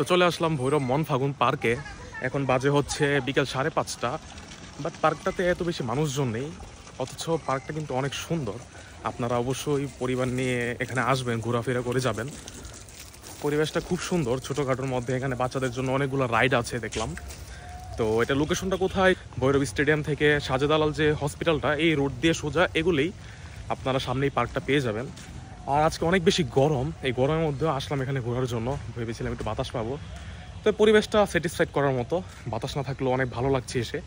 তো চলে আসলাম ভৈরব মন ফাগুন পার্কে। এখন বাজে হচ্ছে বিকেল 5:30। বাট পার্কটাতে এত বেশি মানুষজন নেই, অথচ পার্কটা কিন্তু অনেক সুন্দর। আপনারা অবশ্যই পরিবার নিয়ে এখানে আসবেন, ঘোরাফেরা করে যাবেন। পরিবেশটা খুব সুন্দর, ছোটোখাটোর মধ্যে। এখানে বাচ্চাদের জন্য অনেকগুলো রাইড আছে দেখলাম। তো এটা লোকেশনটা কোথায়? ভৈরব স্টেডিয়াম থেকে সাজেদালাল যে হসপিটালটা, এই রোড দিয়ে সোজা এগুলেই আপনারা সামনেই পার্কটা পেয়ে যাবেন। আর আজকে অনেক বেশি গরম, এই গরমের মধ্যেও আসলাম এখানে ঘোরার জন্য। ভেবেছিলাম একটু বাতাস পাবো, তো পরিবেশটা স্যাটিসফাইড করার মতো। বাতাস না থাকলেও অনেক ভালো লাগছে এসে।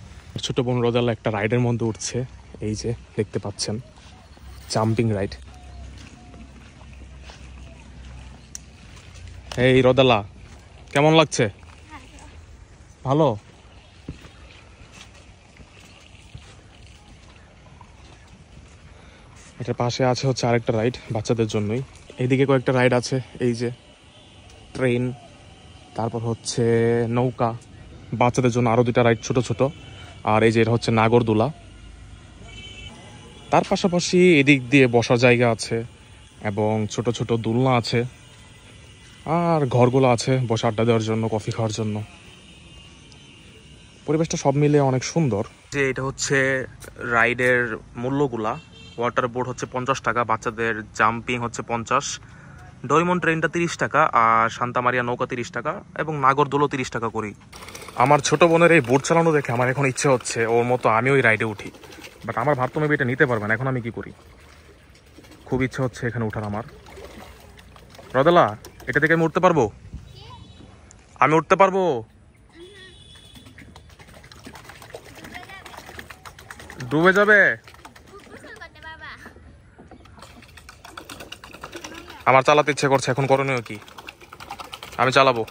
ছোট বোন রোদালা একটা রাইডের মধ্যে উঠছে, এই যে দেখতে পাচ্ছেন, জাম্পিং রাইড। এই রোদালা, কেমন লাগছে? ভালো। এটার পাশে আছে হচ্ছে আরেকটা রাইড বাচ্চাদের জন্যই। এইদিকে কয়েকটা রাইড আছে, এই যে ট্রেন, তারপর হচ্ছে নৌকা। বাচ্চাদের জন্য আরো দুটা রাইড ছোট ছোট। আর এই যে এটা হচ্ছে নাগরদোলা। তার পাশাপাশি এদিক দিয়ে বসার জায়গা আছে এবং ছোট ছোট দোলনা আছে। আর ঘরগুলো আছে বসে আড্ডা দেওয়ার জন্য, কফি খাওয়ার জন্য। পরিবেশটা সব মিলে অনেক সুন্দর। যে এটা হচ্ছে রাইডের মূল্যগুলা। ওয়াটার বোর্ড হচ্ছে 50 টাকা, বাচ্চাদের জাম্পিং হচ্ছে 50, ডয়মন্ড ট্রেনটা 30 টাকা, আর সান্তা মারিয়া নৌকা 30 টাকা, এবং নাগরদোলও 30 টাকা করি। আমার ছোট বোনের এই বোট চালানো দেখে আমার এখন ইচ্ছে হচ্ছে ওর মতো আমি ওই রাইডে উঠি। বাট আমার ভাবতো মেবি এটা নিতে পারবে না। এখন আমি কি করি? খুব ইচ্ছে হচ্ছে এখানে উঠার আমার। রদেলা, এটা থেকে আমি উঠতে পারবো? আমি উঠতে পারবো? ডুবে যাবে? আমার চালাতে ইচ্ছে করছে, এখন করণীয় কি? আমি চালাবো।